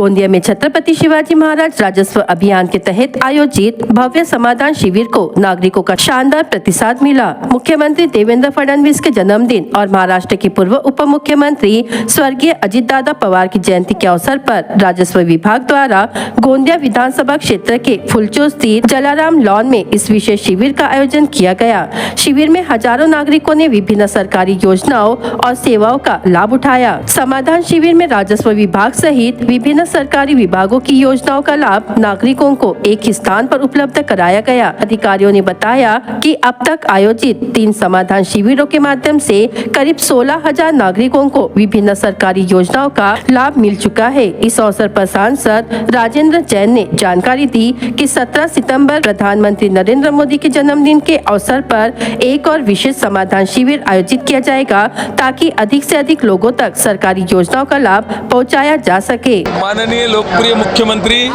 गोंदिया में छत्रपति शिवाजी महाराज राजस्व अभियान के तहत आयोजित भव्य समाधान शिविर को नागरिकों का शानदार प्रतिसाद मिला। मुख्यमंत्री देवेंद्र फडणवीस के जन्मदिन और महाराष्ट्र के पूर्व उप मुख्यमंत्री स्वर्गीय अजित दादा पवार की जयंती के अवसर पर राजस्व विभाग द्वारा गोंदिया विधानसभा क्षेत्र के फुलचो स्थित जलाराम लॉन में इस विशेष शिविर का आयोजन किया गया। शिविर में हजारों नागरिकों ने विभिन्न सरकारी योजनाओं और सेवाओं का लाभ उठाया। समाधान शिविर में राजस्व विभाग सहित विभिन्न सरकारी विभागों की योजनाओं का लाभ नागरिकों को एक ही स्थान पर उपलब्ध कराया गया। अधिकारियों ने बताया कि अब तक आयोजित 3 समाधान शिविरों के माध्यम से करीब 16,000 नागरिकों को विभिन्न सरकारी योजनाओं का लाभ मिल चुका है। इस अवसर पर सांसद राजेंद्र जैन ने जानकारी दी कि 17 सितंबर प्रधानमंत्री नरेंद्र मोदी के जन्मदिन के अवसर पर एक और विशेष समाधान शिविर आयोजित किया जाएगा ताकि अधिक से अधिक लोगों तक सरकारी योजनाओं का लाभ पहुंचाया जा सके। माननीय लोकप्रिय मुख्यमंत्री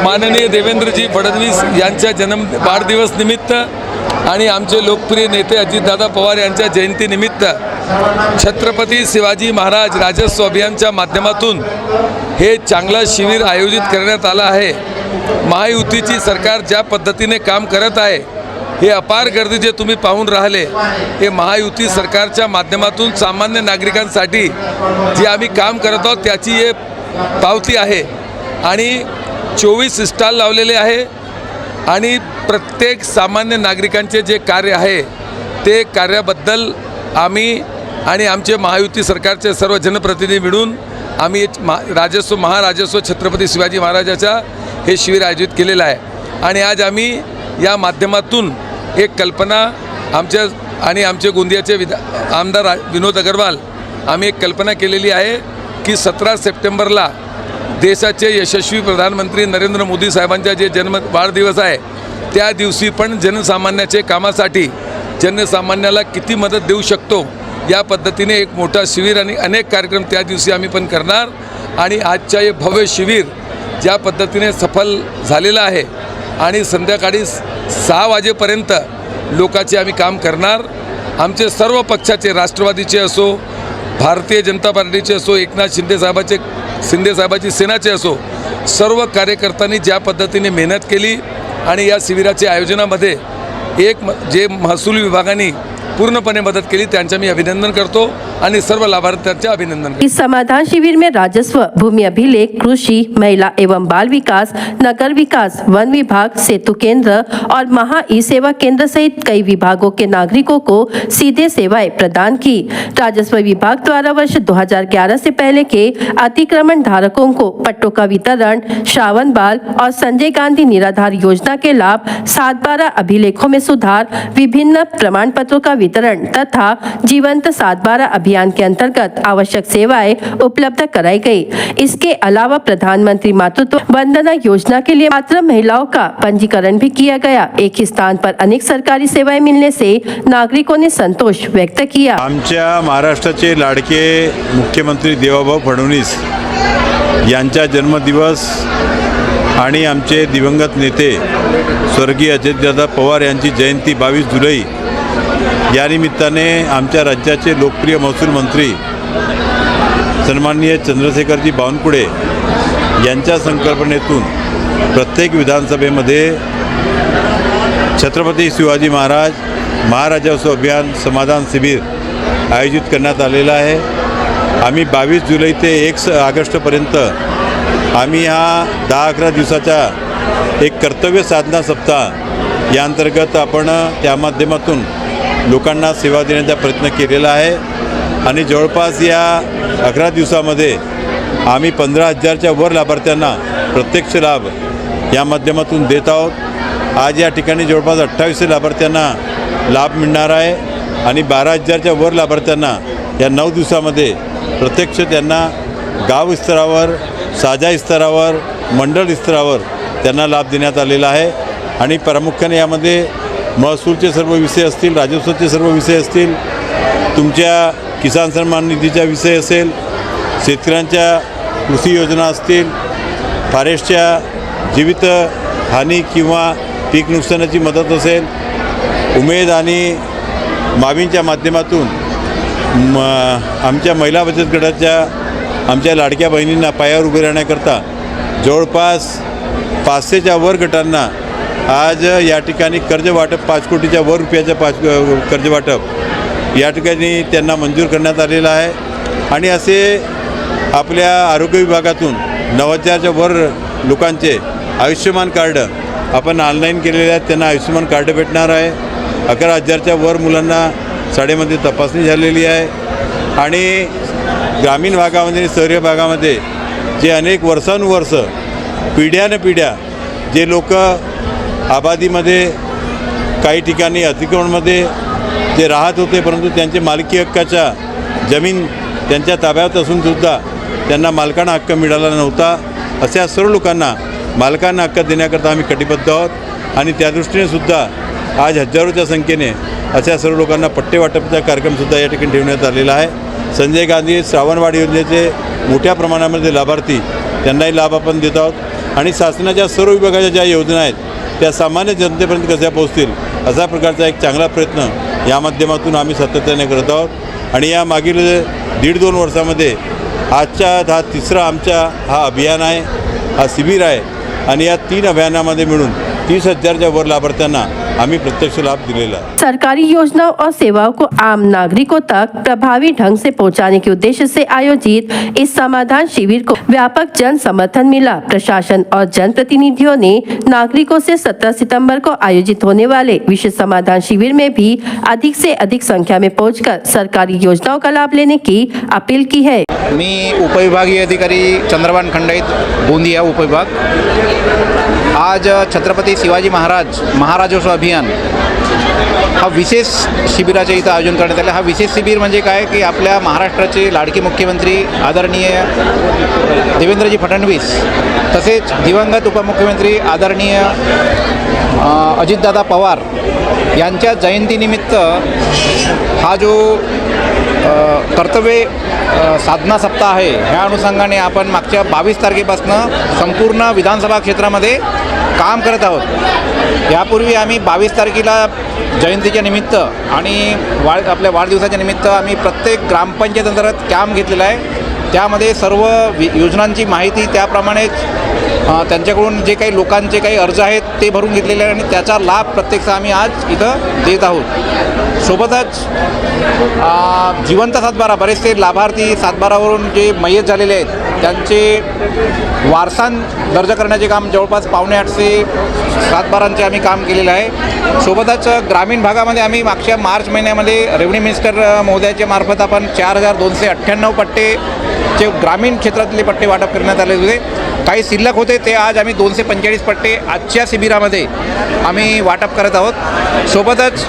माननीय देवेंद्रजी फडणवीस यांच्या वाढदिवस निमित्त आणि आमचे लोकप्रिय नेते अजितदादा पवार यांच्या जयंती निमित्त छत्रपती शिवाजी महाराज राजस्व अभियानच्या माध्यमातून हे चांगलं शिबिर आयोजित करण्यात आलं आहे। महायुतीची सरकार ज्या पद्धतीने काम करत आहे हे अपार गर्दी जे तुम्ही पाहून राहिले हे महायुती सरकारच्या माध्यमातून सामान्य नागरिकांसाठी जे आम्ही काम करत आहोत त्याची हे पावती आहे आणि 24 स्टॉल लावलेले आहे आणि प्रत्येक सामान्य नागरिकांचे जे कार्य आहे ते कार्याबद्दल आम्ही आणि आमचे महायुती सरकारचे सर्व जनप्रतिनिधी मिळून आम्ही महाराजस्व छत्रपती शिवाजी महाराजाचा हे शिबिर आयोजित केलेलं आहे आणि आज आम्ही या माध्यमातून एक कल्पना आमचे गोंदियाचे आमदार विनोद अग्रवाल आम्ही एक कल्पना केलेली आहे की 17 सप्टेंबरला देशाचे यशस्वी प्रधानमंत्री नरेंद्र मोदी साहेबांचा जे वाढदिवस आहे त्या दिवशी पण जनसामान्याचे कामासाठी जनसामान्याला किती मदत देऊ शकतो या पद्धतीने एक मोठा शिबिर आणि अनेक कार्यक्रम त्या दिवशी आम्ही पण करणार आणि आजच्या हे भव्य शिबिर ज्या पद्धतीने सफल झालेलं आहे आणि संध्याकाळी 6 वाजेपर्यंत लोकांचे आम्ही काम करणार। आमचे सर्व पक्षाचे राष्ट्रवादीचे असो भारतीय जनता पार्टीचे असो एकनाथ शिंदे साहेबाची सेनाचे असो सर्व कार्यकर्त्यांनी ज्या पद्धतीने मेहनत केली आणि या शिबिराच्या आयोजनामध्ये जे महसूल विभागाने पूर्णपणे मदत केली त्यांचे मी अभिनंदन करतो आणि सर्व लाभार्थ्यांचे अभिनंदन। इस समाधान शिविर में राजस्व, भूमि अभिलेख, कृषि, महिला एवं बाल विकास, नगर विकास, वन विभाग, सेतु केंद्र और महा ई सेवा केंद्र सहित कई विभागों के नागरिकों को सीधे सेवाएं प्रदान की। राजस्व विभाग द्वारा वर्ष 2011 से पहले के अतिक्रमण धारकों को पट्टों का वितरण, श्रावण बाल और संजय गांधी निराधार योजना के लाभ, 7/12 अभिलेखों में सुधार, विभिन्न प्रमाण पत्रों का वितरण तथा जीवंत 7/12 अभियान के अंतर्गत आवश्यक सेवाएं उपलब्ध कराई गई। इसके अलावा प्रधानमंत्री मातृत्व वंदना योजना के लिए पात्र महिलाओं का पंजीकरण भी किया गया। एक ही स्थान पर अनेक सरकारी सेवाएं मिलने से नागरिकों ने संतोष व्यक्त किया। आमच्या महाराष्ट्राचे लाडके मुख्यमंत्री देवाभाऊ फडणवीस यांचा जन्मदिवस आणि आमचे दिवंगत नेते स्वर्गीय अजितदादा पवार यांची जयंती 22 जुलै या निमित्ताने आमच्या राज्याचे लोकप्रिय महसूल मंत्री सन्माननीय चंद्रशेखरजी बावनकुळे यांच्या संकल्पनेतून प्रत्येक विधानसभेमध्ये छत्रपती शिवाजी महाराज महाराजस्व अभियान समाधान शिबिर आयोजित करण्यात आलेला आहे। आम्ही 22 जुलै ते 1 ऑगस्टपर्यंत आम्ही हा 10-11 दिवसाचा एक कर्तव्य साधना सप्ताह या अंतर्गत आपण त्या माध्यमातून लोकांना सेवा देण्याचा प्रयत्न केलेला आहे आणि जवळपास या 11 दिवसामध्ये आम्ही 15,000च्या वर लाभार्थ्यांना प्रत्यक्ष लाभ या माध्यमातून देत आहोत। आज या ठिकाणी जवळपास 2800 लाभार्थ्यांना लाभ मिळणार आहे आणि 12,000च्या वर लाभार्थ्यांना या 9 दिवसामध्ये प्रत्यक्ष त्यांना गाव स्तरावर, साझा स्तरावर, मंडळ स्तरावर त्यांना लाभ देण्यात आलेला आहे आणि प्रामुख्याने यामध्ये महसूलचे सर्व विषय असतील, राजस्वाचे सर्व विषय असतील, तुमच्या किसान सन्मान निधीचा विषय असेल, शेतकऱ्यांच्या कृषी योजना असतील, फॉरेस्टच्या जीवित हानी किंवा पीक नुकसानाची मदत असेल, उमेद आणि मावींच्या माध्यमातून आमच्या महिला बचत गटाच्या आमच्या लाडक्या बहिणींना पायावर उभे राहण्याकरता जवळपास 500च्या वर गटांना आज या ठिकाणी कर्ज वाटप 5 कोटीच्या वर रुपयाचं कर्ज वाटप या ठिकाणी त्यांना मंजूर करण्यात आलेलं आहे. आणि असे आपल्या आरोग्य विभागातून 90,000च्या वर लोकांचे आयुष्यमान कार्ड आपण ऑनलाईन केलेले आहेत, त्यांना आयुष्यमान कार्ड भेटणार आहे. 11,000च्या वर मुलांना शाळेमध्ये तपासणी झालेली आहे. आणि ग्रामीण भागामध्ये आणि शहरी भागामध्ये जे अनेक वर्षानुवर्ष पिढ्यानपिढ्या जे लोक आबादीमध्ये काही ठिकाणी अतिक्रमणमध्ये ते राहत होते, परंतु त्यांचे मालकी हक्काच्या जमीन त्यांच्या ताब्यात असूनसुद्धा त्यांना मालकांना हक्क मिळाला नव्हता, अशा सर्व लोकांना मालकांना हक्क देण्याकरता आम्ही कटिबद्ध आहोत. आणि त्या दृष्टीने सुद्धा आज हजारोच्या संख्येने अशा सर्व लोकांना पट्टे वाटपाचा कार्यक्रमसुद्धा या ठिकाणी ठेवण्यात आलेला आहे. संजय गांधी श्रावणवाड योजनेचे मोठ्या प्रमाणामध्ये लाभार्थी त्यांनाही लाभ आपण देत आहोत. आणि शासनाच्या सर्व विभागाच्या ज्या योजना आहेत त्या सामान्य जनतेपर्यंत कशा पोहोचतील अशा प्रकारचा एक चांगला प्रयत्न या माध्यमातून आम्ही सातत्याने करत आहोत. आणि या मागील 1.5-2 वर्षामध्ये आजचा हा तिसरा आमचा हा अभियान आहे, हा शिबिर आहे. आणि या 3 अभियानामध्ये मिळून 30,000च्या वर लाभार्थ्यांना आम्ही प्रत्यक्ष लाभ दिलेला है। सरकारी योजनाओं और सेवाओं को आम नागरिकों तक प्रभावी ढंग से पहुंचाने के उद्देश्य से आयोजित इस समाधान शिविर को व्यापक जन समर्थन मिला। प्रशासन और जनप्रतिनिधियों ने नागरिकों से 17 सितंबर को आयोजित होने वाले विशेष समाधान शिविर में भी अधिक से अधिक संख्या में पहुंचकर सरकारी योजनाओं का लाभ लेने की अपील की है। मी उपविभागीय अधिकारी चंद्रभान खंडाईत गोंदिया उपविभाग। आज छत्रपती शिवाजी महाराज महाराजोत्सव अभियान हा विशेष शिबिराचे इथं आयोजन करण्यात आले। हा विशेष शिबिर म्हणजे काय की आपल्या महाराष्ट्राचे लाडके मुख्यमंत्री आदरणीय देवेंद्रजी फडणवीस तसेच दिवंगत उपमुख्यमंत्री आदरणीय अजितदादा पवार यांच्या जयंतीनिमित्त हा जो कर्तव्य साधना सप्ताह आहे ह्या अनुषंगाने आपण मागच्या 22 तारखेपासून संपूर्ण विधानसभा क्षेत्रामध्ये काम करत आहोत। यापूर्वी आम्ही 22 तारखेला जयंतीच्या निमित्त आणि आपल्या वाढदिवसाच्या निमित्त आम्ही प्रत्येक ग्रामपंचायत अंतर्गत कॅम्प घेतलेला आहे। त्यामध्ये सर्व योजनांची माहिती त्याप्रमाणेच त्यांच्याकडून जे काही लोकांचे काही अर्ज आहेत ते भरून घेतलेले आहे आणि त्याचा लाभ प्रत्यक्ष आम्ही आज इथं देत आहोत। सोबतच जिवंत सातबारा बरेचसे लाभार्थी सातबारावरून जे मयत झालेले आहेत त्यांचे वारसान दर्ज करण्याचे काम जवळपास 750 सातबारांचे आम्ही काम केलेलं आहे। सोबतच ग्रामीण भागामध्ये आम्ही मागच्या मार्च महिन्यामध्ये रेव्हन्यू मिनिस्टर महोदयाच्या मार्फत आपण 4298 पट्टेचे ग्रामीण क्षेत्रातले पट्टे वाटप करण्यात आले होते। काही शिल्लक होते ते आज आम्ही 245 पट्टे आजच्या शिबिरामध्ये आम्ही वाटप करत आहोत। सोबतच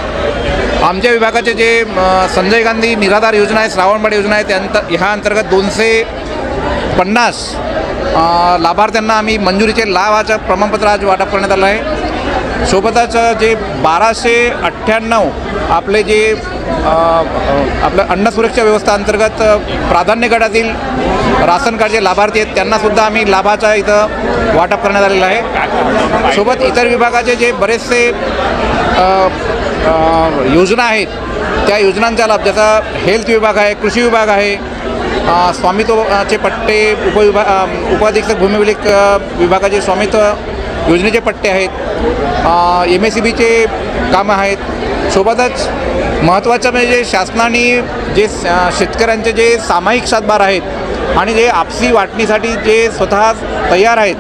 आमच्या विभागाचे जे संजय गांधी निराधार योजना आहे श्रावणवाड योजना आहे ह्या अंतर्गत 250 लाभार्थ्यांना आम्ही मंजुरीचे लाभाचं प्रमाणपत्र आज वाटप करण्यात आलं आहे। सोबतच जे 1298 आपले जे आपलं अन्न सुरक्षा व्यवस्था अंतर्गत प्राधान्य गटातील राशन कार्डचे लाभार्थी आहेत त्यांनासुद्धा आम्ही लाभाचा इथं वाटप करण्यात आलेलं आहे। सोबत इतर विभागाचे जे बरेचसे योजना आहेत त्या योजनांचा लाभ जसा हेल्थ विभाग आहे कृषी विभाग आहे स्वामित्वाचे पट्टे उपाधीक्षक भूमिविलेख विभागाचे स्वामित्व योजनेचे पट्टे आहेत MSCBचे कामं आहेत। सोबतच महत्त्वाचं म्हणजे जे शासनाने जे शेतकऱ्यांचे जे सामायिक सातबार आहेत आणि जे आपसी वाटणीसाठी जे स्वतः तयार आहेत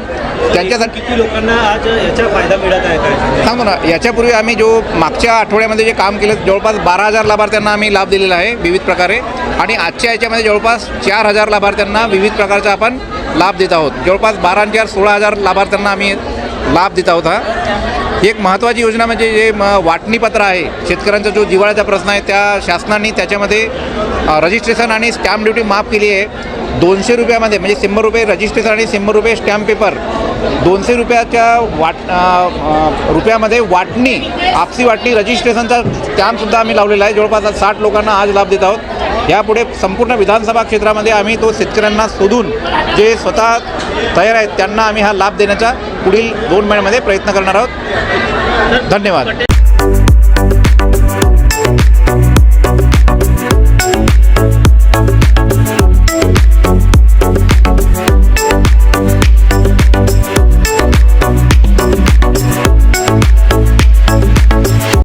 त्यांच्यासाठी किती लोकांना आज याचा फायदा मिळत आहे काय सांगतो ना। याच्यापूर्वी आम्ही जो मागच्या आठवड्यामध्ये जे काम केलं जवळपास 12,000 लाभार्थ्यांना आम्ही लाभ दिलेला आहे विविध प्रकारे आणि आजच्या याच्यामध्ये जवळपास 4,000 लाभार्थ्यांना विविध प्रकारचा आपण लाभ देत आहोत। जवळपास 12,000 16,000 लाभार्थ्यांना आम्ही लाभ देत आहोत। हा एक महत्त्वाची योजना म्हणजे जे वाटणीपत्र आहे शेतकऱ्यांचा जो जिव्हाळ्याचा प्रश्न आहे त्या शासनाने त्याच्यामध्ये रजिस्ट्रेशन आणि स्टॅम्प ड्युटी माफ केली आहे। 200 रुपयामध्ये म्हणजे 100 रुपये रजिस्ट्रेशन आणि 100 रुपये स्टॅम्प पेपर 200 रुपयाच्या रुपयामध्ये वाटणी आपसी वाटणी रजिस्ट्रेशनचा स्टॅम्पसुद्धा आम्ही लावलेला आहे। जवळपास 60 लोकांना आज लाभ देत आहोत। यापुढे संपूर्ण विधानसभा क्षेत्रामध्ये आम्ही तो शेतकऱ्यांना शोधून जे स्वतः तयार आहेत त्यांना आम्ही हा लाभ देण्याचा पुढील 2 महिन्यामध्ये प्रयत्न करणार आहोत। धन्यवाद।